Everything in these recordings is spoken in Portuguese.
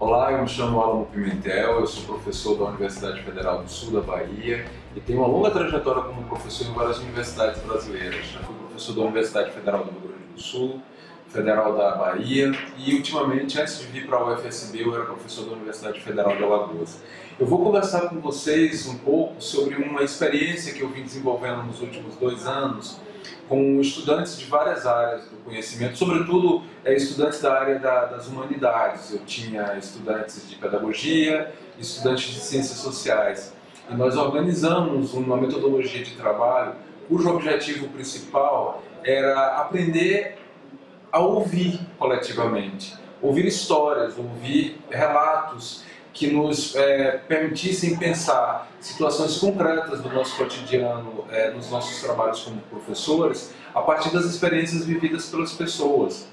Olá, eu me chamo Alamo Pimentel, eu sou professor da Universidade Federal do Sul da Bahia e tenho uma longa trajetória como professor em várias universidades brasileiras. Já fui professor da Universidade Federal do Rio Grande do Sul, Federal da Bahia e, ultimamente, antes de vir para a UFSB, eu era professor da Universidade Federal de Alagoas. Eu vou conversar com vocês um pouco sobre uma experiência que eu vim desenvolvendo nos últimos 2 anos com estudantes de várias áreas do conhecimento, sobretudo estudantes da área das humanidades. Eu tinha estudantes de pedagogia, estudantes de ciências sociais. E nós organizamos uma metodologia de trabalho cujo objetivo principal era aprender a ouvir coletivamente, ouvir histórias, ouvir relatos que nos permitissem pensar situações concretas do nosso cotidiano, nos nossos trabalhos como professores, a partir das experiências vividas pelas pessoas.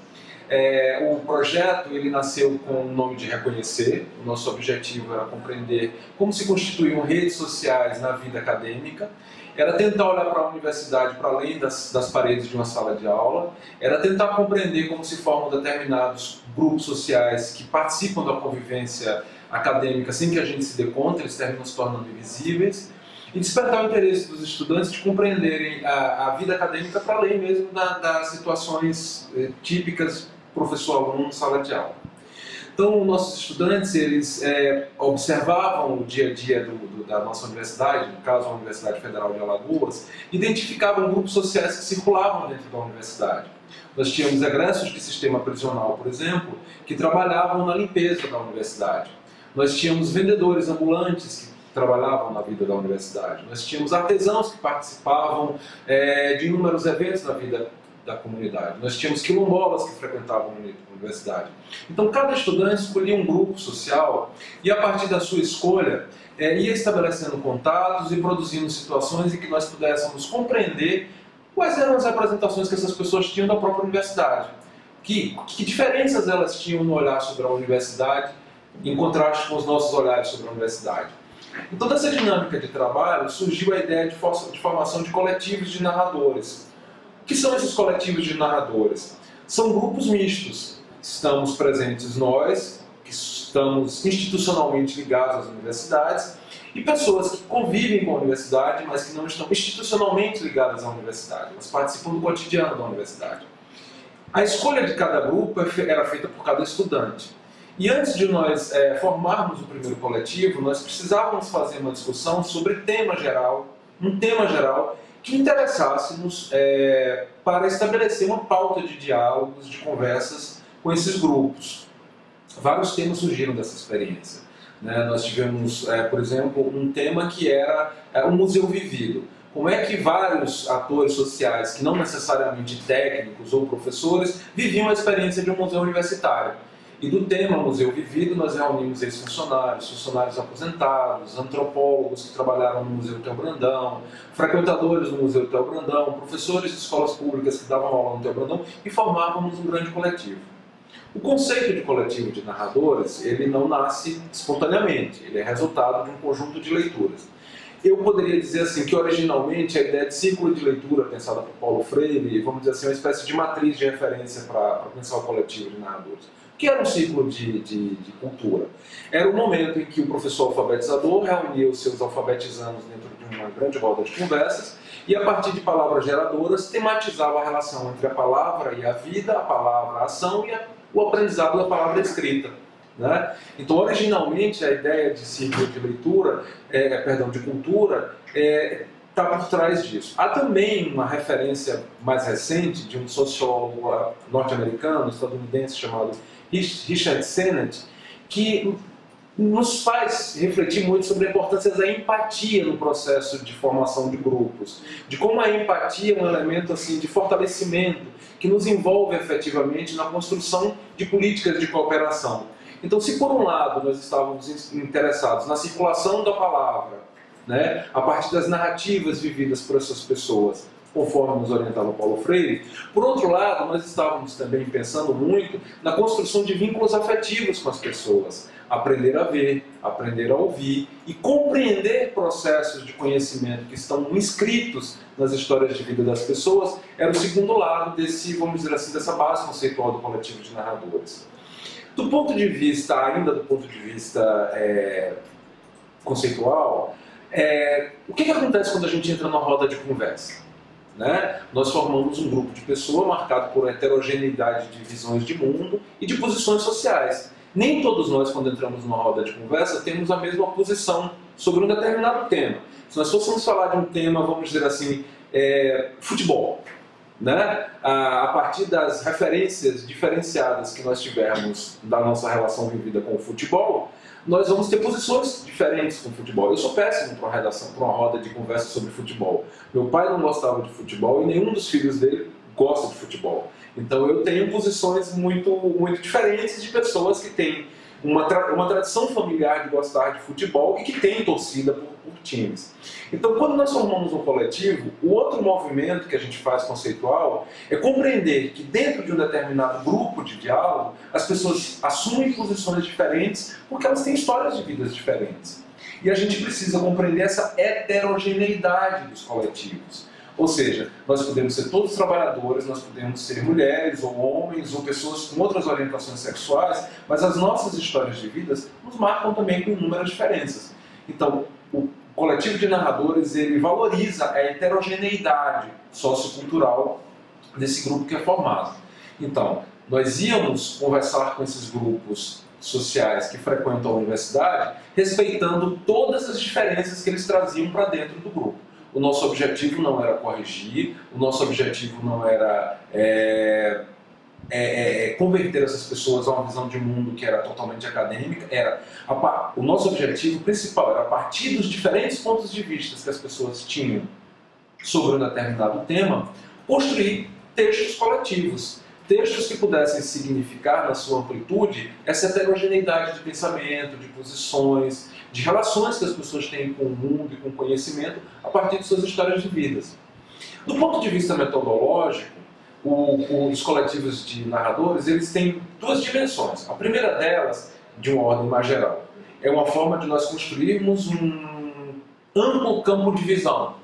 O projeto ele nasceu com o nome de Reconhecer. O nosso objetivo era compreender como se constituíam redes sociais na vida acadêmica, era tentar olhar para a universidade para além das paredes de uma sala de aula, era tentar compreender como se formam determinados grupos sociais que participam da convivência acadêmica sem que a gente se dê conta, eles terminam se tornando invisíveis, e despertar o interesse dos estudantes de compreenderem a vida acadêmica para além mesmo das situações típicas professor-aluno sala de aula. Então, nossos estudantes, eles observavam o dia a dia da nossa universidade, no caso a Universidade Federal de Alagoas, identificavam grupos sociais que circulavam dentro da universidade. Nós tínhamos egressos de sistema prisional, por exemplo, que trabalhavam na limpeza da universidade. Nós tínhamos vendedores ambulantes que trabalhavam na vida da universidade. Nós tínhamos artesãos que participavam de inúmeros eventos na vida da comunidade. Nós tínhamos quilombolas que frequentavam a universidade. Então, cada estudante escolhia um grupo social e, a partir da sua escolha, ia estabelecendo contatos e produzindo situações em que nós pudéssemos compreender quais eram as representações que essas pessoas tinham da própria universidade. Que diferenças elas tinham no olhar sobre a universidade em contraste com os nossos olhares sobre a universidade. Então, dessa dinâmica de trabalho, surgiu a ideia de formação de coletivos de narradores. O que são esses coletivos de narradores? São grupos mistos. Estamos presentes nós, que estamos institucionalmente ligados às universidades, e pessoas que convivem com a universidade, mas que não estão institucionalmente ligadas à universidade, mas participam do cotidiano da universidade. A escolha de cada grupo era feita por cada estudante. E antes de nós formarmos o primeiro coletivo, nós precisávamos fazer uma discussão sobre um tema geral que interessasse-nos para estabelecer uma pauta de diálogos, de conversas com esses grupos. Vários temas surgiram dessa experiência. Nós tivemos, por exemplo, um tema que era o museu vivido. Como é que vários atores sociais, que não necessariamente técnicos ou professores, viviam a experiência de um museu universitário. E do tema Museu Vivido, nós reunimos ex-funcionários, funcionários aposentados, antropólogos que trabalharam no Museu Theo Brandão, frequentadores do Museu Theo Brandão, professores de escolas públicas que davam aula no Theo Brandão e formávamos um grande coletivo. O conceito de coletivo de narradores, ele não nasce espontaneamente, ele é resultado de um conjunto de leituras. Eu poderia dizer assim que originalmente a ideia de círculo de leitura pensada por Paulo Freire, vamos dizer assim, uma espécie de matriz de referência para pensar o coletivo de narradores. O que era um ciclo de cultura? Era o momento em que o professor alfabetizador reunia os seus alfabetizandos dentro de uma grande roda de conversas e, a partir de palavras geradoras, tematizava a relação entre a palavra e a vida, a palavra, a ação e o aprendizado da palavra escrita. Então, originalmente, a ideia de ciclo de leitura, de cultura, está por trás disso. Há também uma referência mais recente de um sociólogo norte-americano, estadunidense, chamado Richard Sennett, que nos faz refletir muito sobre a importância da empatia no processo de formação de grupos, de como a empatia é um elemento assim, de fortalecimento que nos envolve efetivamente na construção de políticas de cooperação. Então, se por um lado nós estávamos interessados na circulação da palavra, a partir das narrativas vividas por essas pessoas, conforme nos orientava Paulo Freire, por outro lado, nós estávamos também pensando muito na construção de vínculos afetivos com as pessoas, aprender a ver, aprender a ouvir e compreender processos de conhecimento que estão inscritos nas histórias de vida das pessoas, era o segundo lado desse, vamos dizer assim, dessa base conceitual do coletivo de narradores. Do ponto de vista, ainda do ponto de vista conceitual, o que acontece quando a gente entra numa roda de conversa? Né? Nós formamos um grupo de pessoas marcado por heterogeneidade de visões de mundo e de posições sociais. Nem todos nós, quando entramos numa roda de conversa, temos a mesma posição sobre um determinado tema. Se nós fôssemos falar de um tema, vamos dizer assim, futebol, né? A partir das referências diferenciadas que nós tivermos da nossa relação vivida com o futebol, nós vamos ter posições diferentes com o futebol. Eu sou péssimo para uma roda de conversa sobre futebol. Meu pai não gostava de futebol e nenhum dos filhos dele gosta de futebol. Então eu tenho posições muito diferentes de pessoas que têm uma tradição familiar de gostar de futebol e que têm torcida por times. Então, quando nós formamos um coletivo, o outro movimento que a gente faz conceitual é compreender que dentro de um determinado grupo de diálogo, as pessoas assumem posições diferentes porque elas têm histórias de vidas diferentes. E a gente precisa compreender essa heterogeneidade dos coletivos. Ou seja, nós podemos ser todos trabalhadores, nós podemos ser mulheres ou homens ou pessoas com outras orientações sexuais, mas as nossas histórias de vidas nos marcam também com inúmeras diferenças. Então, o coletivo de narradores, ele valoriza a heterogeneidade sociocultural desse grupo que é formado. Então, nós íamos conversar com esses grupos sociais que frequentam a universidade, respeitando todas as diferenças que eles traziam para dentro do grupo. O nosso objetivo não era corrigir, o nosso objetivo não era converter essas pessoas a uma visão de mundo que era totalmente acadêmica. O nosso objetivo principal era, a partir dos diferentes pontos de vista que as pessoas tinham sobre um determinado tema, construir textos coletivos. Textos que pudessem significar, na sua amplitude, essa heterogeneidade de pensamento, de posições, de relações que as pessoas têm com o mundo e com o conhecimento a partir de suas histórias de vidas. Do ponto de vista metodológico, os coletivos de narradores, eles têm duas dimensões. A primeira delas, de uma ordem mais geral, é uma forma de nós construirmos um amplo campo de visão.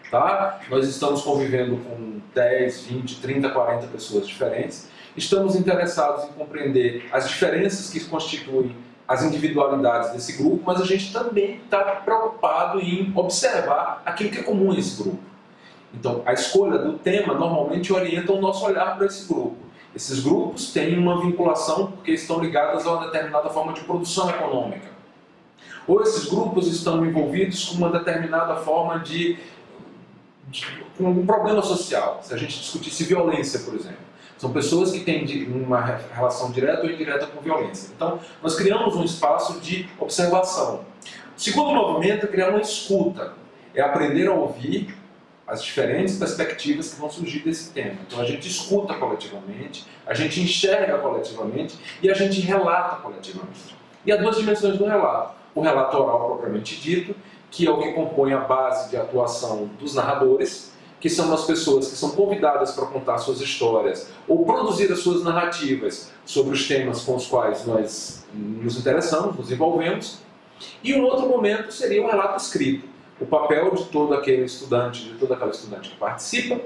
Tá? Nós estamos convivendo com 10, 20, 30, 40 pessoas diferentes. Estamos interessados em compreender as diferenças que constituem as individualidades desse grupo, mas a gente também está preocupado em observar aquilo que é comum a esse grupo. Então, a escolha do tema normalmente orienta o nosso olhar para esse grupo. Esses grupos têm uma vinculação porque estão ligados a uma determinada forma de produção econômica. Ou esses grupos estão envolvidos com uma determinada forma com um problema social. Se a gente discutisse violência, por exemplo. São pessoas que têm uma relação direta ou indireta com violência. Então, nós criamos um espaço de observação. O segundo movimento é criar uma escuta. É aprender a ouvir as diferentes perspectivas que vão surgir desse tema. Então, a gente escuta coletivamente, a gente enxerga coletivamente e a gente relata coletivamente. E há duas dimensões do relato. O relato oral propriamente dito, que é o que compõe a base de atuação dos narradores, que são as pessoas que são convidadas para contar suas histórias ou produzir as suas narrativas sobre os temas com os quais nós nos interessamos, nos envolvemos. E um outro momento seria o relato escrito. O papel de todo aquele estudante, de toda aquela estudante que participa,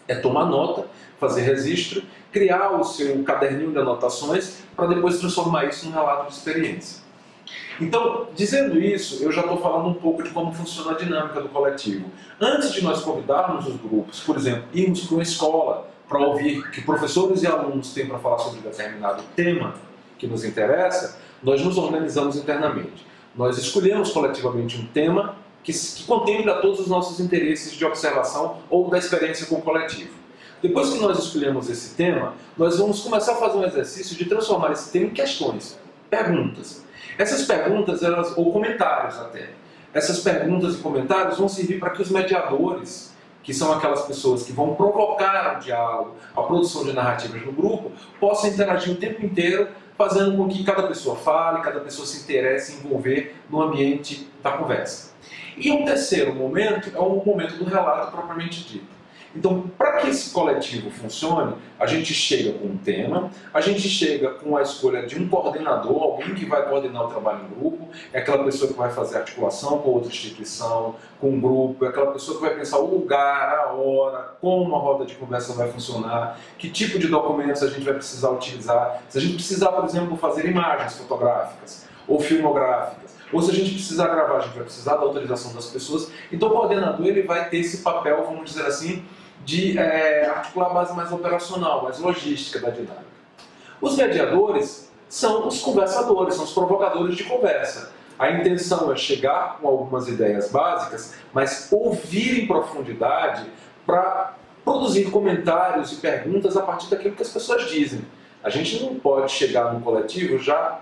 é tomar nota, fazer registro, criar o seu caderninho de anotações para depois transformar isso num relato de experiência. Então, dizendo isso, eu já estou falando um pouco de como funciona a dinâmica do coletivo. Antes de nós convidarmos os grupos, por exemplo, irmos para uma escola para ouvir o que professores e alunos têm para falar sobre determinado tema que nos interessa, nós nos organizamos internamente. Nós escolhemos coletivamente um tema que contemple todos os nossos interesses de observação ou da experiência com o coletivo. Depois que nós escolhemos esse tema, nós vamos começar a fazer um exercício de transformar esse tema em questões, perguntas. Essas perguntas, ou comentários até, essas perguntas e comentários vão servir para que os mediadores, que são aquelas pessoas que vão provocar o diálogo, a produção de narrativas no grupo, possam interagir o tempo inteiro, fazendo com que cada pessoa fale, cada pessoa se interesse em envolver no ambiente da conversa. E um terceiro momento é o momento do relato propriamente dito. Então, para que esse coletivo funcione, a gente chega com um tema, a gente chega com a escolha de um coordenador, alguém que vai coordenar o trabalho em grupo, é aquela pessoa que vai fazer articulação com outra instituição, com um grupo, é aquela pessoa que vai pensar o lugar, a hora, como a roda de conversa vai funcionar, que tipo de documentos a gente vai precisar utilizar, se a gente precisar, por exemplo, fazer imagens fotográficas ou filmográficas, ou se a gente precisar gravar, a gente vai precisar da autorização das pessoas. Então o coordenador ele vai ter esse papel, vamos dizer assim, de articular a base mais operacional, mais logística da dinâmica. Os mediadores são os conversadores, são os provocadores de conversa. A intenção é chegar com algumas ideias básicas, mas ouvir em profundidade para produzir comentários e perguntas a partir daquilo que as pessoas dizem. A gente não pode chegar no coletivo já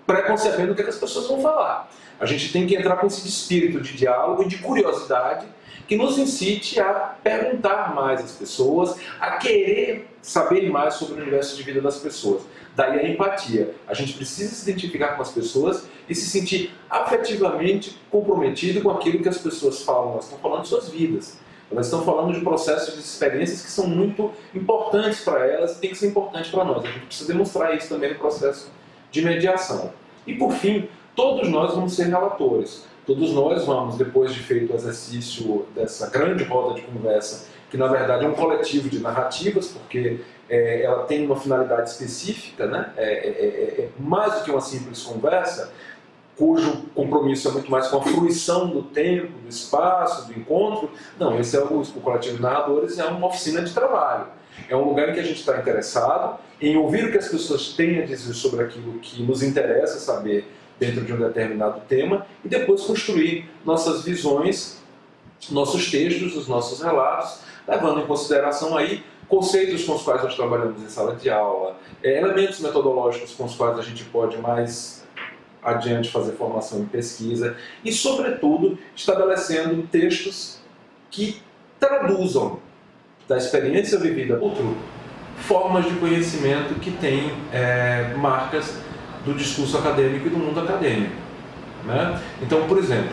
preconcebendo o que as pessoas vão falar. A gente tem que entrar com esse espírito de diálogo e de curiosidade que nos incite a perguntar mais às pessoas, a querer saber mais sobre o universo de vida das pessoas. Daí a empatia. A gente precisa se identificar com as pessoas e se sentir afetivamente comprometido com aquilo que as pessoas falam. Elas estão falando de suas vidas. Elas estão falando de processos, de experiências que são muito importantes para elas e tem que ser importante para nós. A gente precisa demonstrar isso também no processo de mediação. E por fim, todos nós vamos ser relatores. Todos nós vamos, depois de feito o exercício dessa grande roda de conversa, que na verdade é um coletivo de narrativas, porque ela tem uma finalidade específica, né? É mais do que uma simples conversa, cujo compromisso é muito mais com a fruição do tempo, do espaço, do encontro. Não, esse é o coletivo de narradores, é uma oficina de trabalho. É um lugar em que a gente está interessado em ouvir o que as pessoas têm a dizer sobre aquilo que nos interessa saber dentro de um determinado tema e depois construir nossas visões, nossos textos, os nossos relatos, levando em consideração aí conceitos com os quais nós trabalhamos em sala de aula, elementos metodológicos com os quais a gente pode mais adiante fazer formação em pesquisa e, sobretudo, estabelecendo textos que traduzam da experiência vivida por outro formas de conhecimento que têm marcas do discurso acadêmico e do mundo acadêmico, né? Então, por exemplo,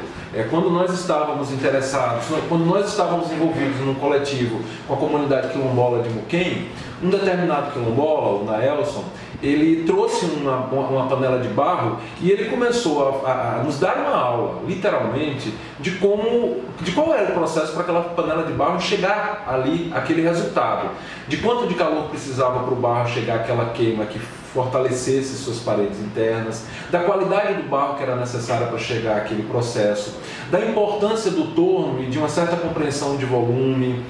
quando nós estávamos interessados, quando nós estávamos envolvidos num coletivo com a comunidade quilombola de Muquem, um determinado quilombola, o Naelson, ele trouxe uma panela de barro e ele começou a nos dar uma aula, literalmente, de qual era o processo para aquela panela de barro chegar ali, aquele resultado, de quanto de calor precisava para o barro chegar àquela queima que fortalecesse suas paredes internas, da qualidade do barro que era necessária para chegar àquele processo, da importância do torno e de uma certa compreensão de volume,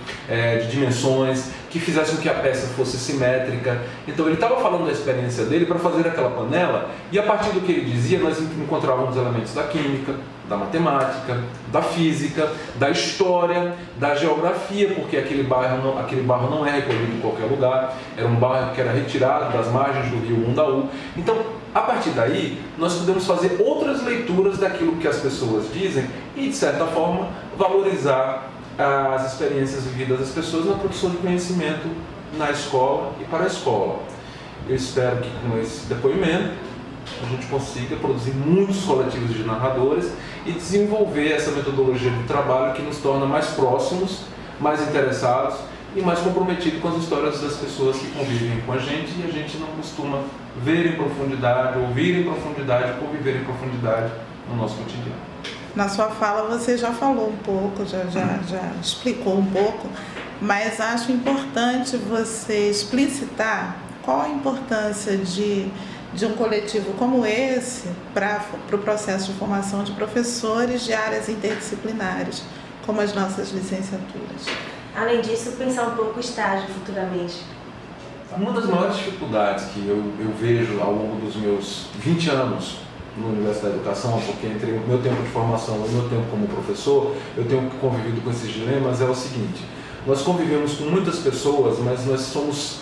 de dimensões, que fizesse com que a peça fosse simétrica. Então ele estava falando da experiência dele para fazer aquela panela e a partir do que ele dizia nós encontrávamos elementos da química, da matemática, da física, da história, da geografia, porque aquele barro não é recolhido em qualquer lugar, era um barro que era retirado das margens do rio Mundaú. Então, a partir daí, nós podemos fazer outras leituras daquilo que as pessoas dizem e, de certa forma, valorizar as experiências vividas das pessoas na produção de conhecimento na escola e para a escola. Eu espero que com esse depoimento a gente consiga produzir muitos coletivos de narradores e desenvolver essa metodologia de trabalho que nos torna mais próximos, mais interessados e mais comprometidos com as histórias das pessoas que convivem com a gente e a gente não costuma ver em profundidade, ouvir em profundidade, conviver em profundidade no nosso cotidiano. Na sua fala você já falou um pouco, já explicou um pouco, mas acho importante você explicitar qual a importância de um coletivo como esse para o processo de formação de professores de áreas interdisciplinares, como as nossas licenciaturas. Além disso, pensar um pouco o estágio futuramente. Uma das maiores dificuldades que eu vejo ao longo dos meus 20 anos na Universidade da Educação, porque entre o meu tempo de formação e o meu tempo como professor, eu tenho convivido com esses dilemas, é o seguinte: nós convivemos com muitas pessoas, mas nós somos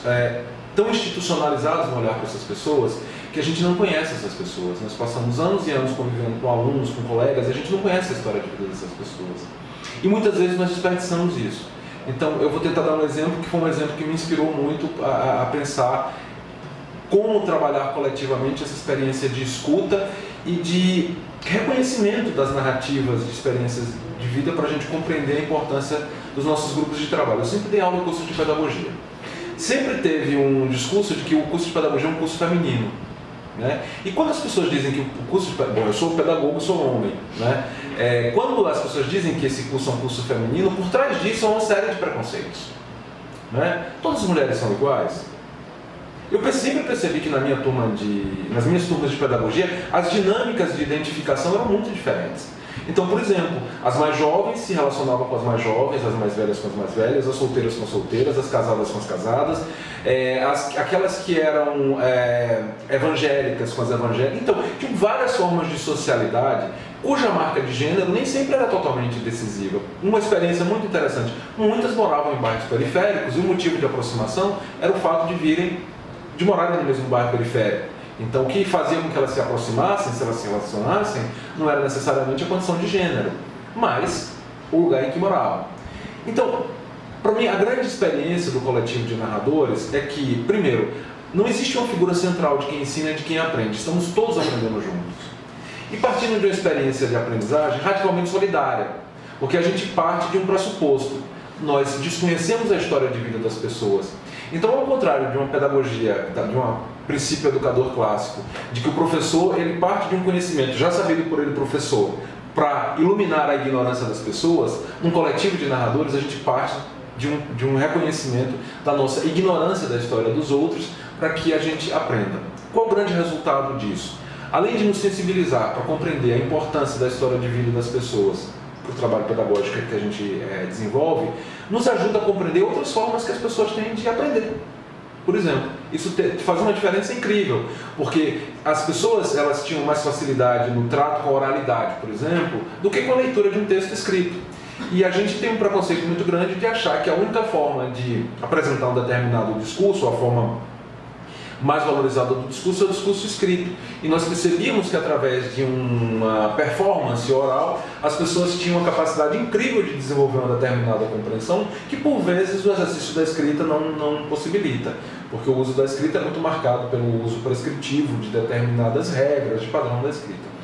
tão institucionalizados no olhar para essas pessoas que a gente não conhece essas pessoas. Nós passamos anos e anos convivendo com alunos, com colegas, e a gente não conhece a história de vida dessas pessoas. E muitas vezes nós desperdiçamos isso. Então eu vou tentar dar um exemplo que foi um exemplo que me inspirou muito a pensar como trabalhar coletivamente essa experiência de escuta e de reconhecimento das narrativas de experiências de vida para a gente compreender a importância dos nossos grupos de trabalho. Eu sempre dei aula no curso de pedagogia. Sempre teve um discurso de que o curso de pedagogia é um curso feminino, né? E quando as pessoas dizem que o curso de pedagogia... Bom, eu sou pedagogo, sou homem, né? Quando as pessoas dizem que esse curso é um curso feminino, por trás disso há uma série de preconceitos, né? Todas as mulheres são iguais? Eu sempre percebi que nas minhas turmas de pedagogia, as dinâmicas de identificação eram muito diferentes. Então, por exemplo, as mais jovens se relacionavam com as mais jovens, as mais velhas com as mais velhas, as solteiras com as solteiras, as casadas com as casadas, aquelas que eram evangélicas com as evangélicas. Então, tinham várias formas de socialidade, cuja marca de gênero nem sempre era totalmente decisiva. Uma experiência muito interessante. Muitas moravam em bairros periféricos e o motivo de aproximação era o fato de morarem no mesmo bairro periférico. Então, o que fazia com que elas se aproximassem, se elas se relacionassem, não era necessariamente a condição de gênero, mas o lugar em que moravam. Então, para mim, a grande experiência do coletivo de narradores é que, primeiro, não existe uma figura central de quem ensina e de quem aprende. Estamos todos aprendendo juntos. E partindo de uma experiência de aprendizagem radicalmente solidária, porque a gente parte de um pressuposto. Nós desconhecemos a história de vida das pessoas. Então, ao contrário de uma pedagogia, de um princípio educador clássico, de que o professor ele parte de um conhecimento já sabido por ele, professor, para iluminar a ignorância das pessoas, num coletivo de narradores a gente parte de um reconhecimento da nossa ignorância da história dos outros para que a gente aprenda. Qual o grande resultado disso? Além de nos sensibilizar para compreender a importância da história de vida das pessoas para o trabalho pedagógico que a gente desenvolve, nos ajuda a compreender outras formas que as pessoas têm de aprender. Por exemplo, isso faz uma diferença incrível, porque as pessoas elas tinham mais facilidade no trato com a oralidade, por exemplo, do que com a leitura de um texto escrito. E a gente tem um preconceito muito grande de achar que a única forma de apresentar um determinado discurso, a forma mais valorizada do discurso, é o discurso escrito. E nós percebíamos que através de uma performance oral, as pessoas tinham uma capacidade incrível de desenvolver uma determinada compreensão, que por vezes o exercício da escrita não possibilita, porque o uso da escrita é muito marcado pelo uso prescritivo de determinadas regras de padrão da escrita.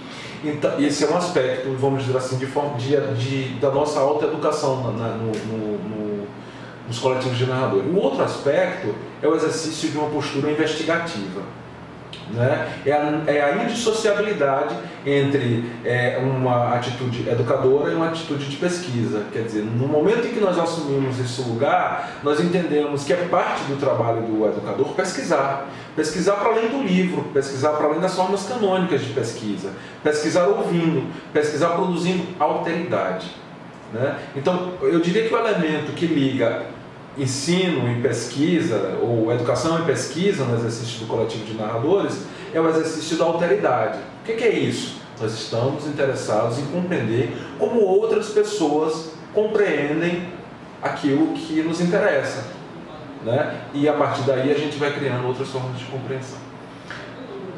Então, esse é um aspecto, vamos dizer assim, da nossa autoeducação nos coletivos de narradores. O outro aspecto é o exercício de uma postura investigativa, né? É a indissociabilidade entre uma atitude educadora e uma atitude de pesquisa. Quer dizer, no momento em que nós assumimos esse lugar, nós entendemos que é parte do trabalho do educador pesquisar para além do livro, pesquisar para além das formas canônicas de pesquisa, pesquisar ouvindo, pesquisar produzindo alteridade, né? Então, eu diria que o elemento que liga ensino e pesquisa, ou educação e pesquisa no exercício do coletivo de narradores, é o exercício da alteridade. O que é isso? Nós estamos interessados em compreender como outras pessoas compreendem aquilo que nos interessa, né? E a partir daí a gente vai criando outras formas de compreensão.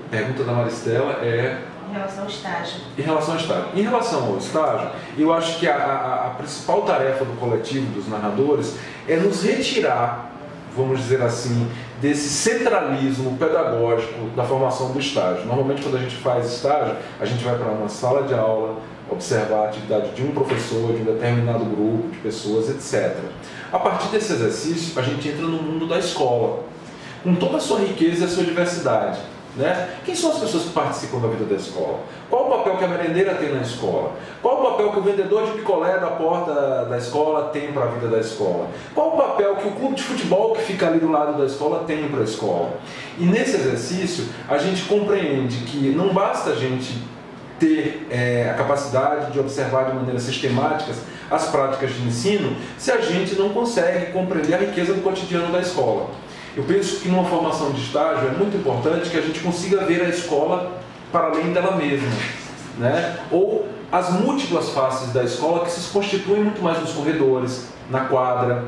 A pergunta da Maristela é... Em relação ao estágio. Em relação ao estágio. Em relação ao estágio, eu acho que a principal tarefa do coletivo dos narradores é nos retirar, vamos dizer assim, desse centralismo pedagógico da formação do estágio. Normalmente, quando a gente faz estágio, a gente vai para uma sala de aula, observar a atividade de um professor, de um determinado grupo de pessoas, etc. A partir desse exercício, a gente entra no mundo da escola, com toda a sua riqueza e a sua diversidade, né? Quem são as pessoas que participam da vida da escola? Qual o papel que a merendeira tem na escola? Qual o papel que o vendedor de picolé da porta da escola tem para a vida da escola? Qual o papel que o clube de futebol que fica ali do lado da escola tem para a escola? E nesse exercício a gente compreende que não basta a gente ter a capacidade de observar de maneira sistemática as práticas de ensino se a gente não consegue compreender a riqueza do cotidiano da escola. Eu penso que numa formação de estágio é muito importante que a gente consiga ver a escola para além dela mesma, né? Ou as múltiplas faces da escola que se constituem muito mais nos corredores, na quadra,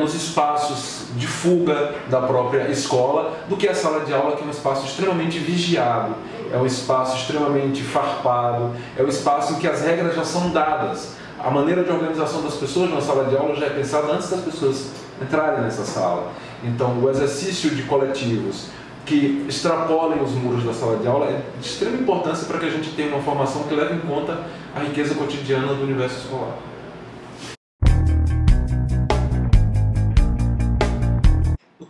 nos espaços de fuga da própria escola, do que a sala de aula, que é um espaço extremamente vigiado, é um espaço extremamente farpado, é um espaço em que as regras já são dadas. A maneira de organização das pessoas numa sala de aula já é pensada antes das pessoas entrarem nessa sala. Então, o exercício de coletivos que extrapolem os muros da sala de aula é de extrema importância para que a gente tenha uma formação que leve em conta a riqueza cotidiana do universo escolar.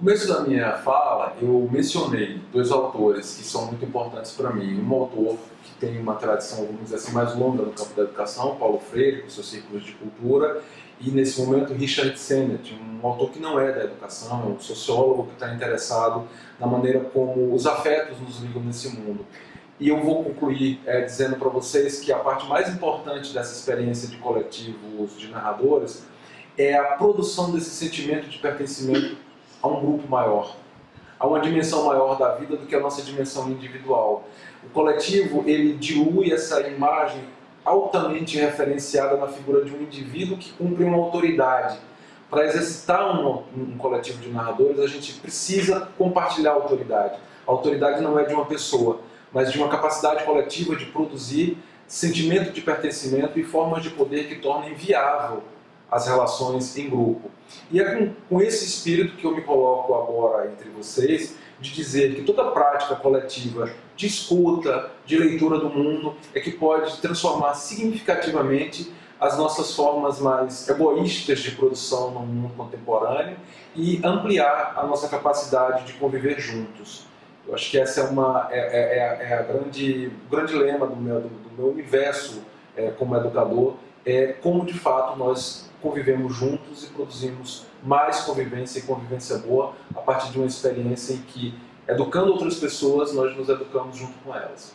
começo da minha fala, eu mencionei dois autores que são muito importantes para mim. Um autor que tem uma tradição, vamos dizer assim, mais longa no campo da educação, Paulo Freire, com seus círculos de cultura, e nesse momento Richard Sennett, um autor que não é da educação, é um sociólogo que está interessado na maneira como os afetos nos ligam nesse mundo. E eu vou concluir dizendo para vocês que a parte mais importante dessa experiência de coletivos de narradores é a produção desse sentimento de pertencimento a um grupo maior, a uma dimensão maior da vida do que a nossa dimensão individual. O coletivo, ele dilui essa imagem altamente referenciada na figura de um indivíduo que cumpre uma autoridade. Para exercitar um coletivo de narradores, a gente precisa compartilhar a autoridade. A autoridade não é de uma pessoa, mas de uma capacidade coletiva de produzir sentimento de pertencimento e formas de poder que tornem viável as relações em grupo. E é com esse espírito que eu me coloco agora entre vocês, de dizer que toda prática coletiva de escuta, de leitura do mundo, é que pode transformar significativamente as nossas formas mais egoístas de produção no mundo contemporâneo e ampliar a nossa capacidade de conviver juntos. Eu acho que essa é o grande lema do meu universo como educador, é como de fato nós convivemos juntos e produzimos mais convivência e convivência boa a partir de uma experiência em que, educando outras pessoas, nós nos educamos junto com elas.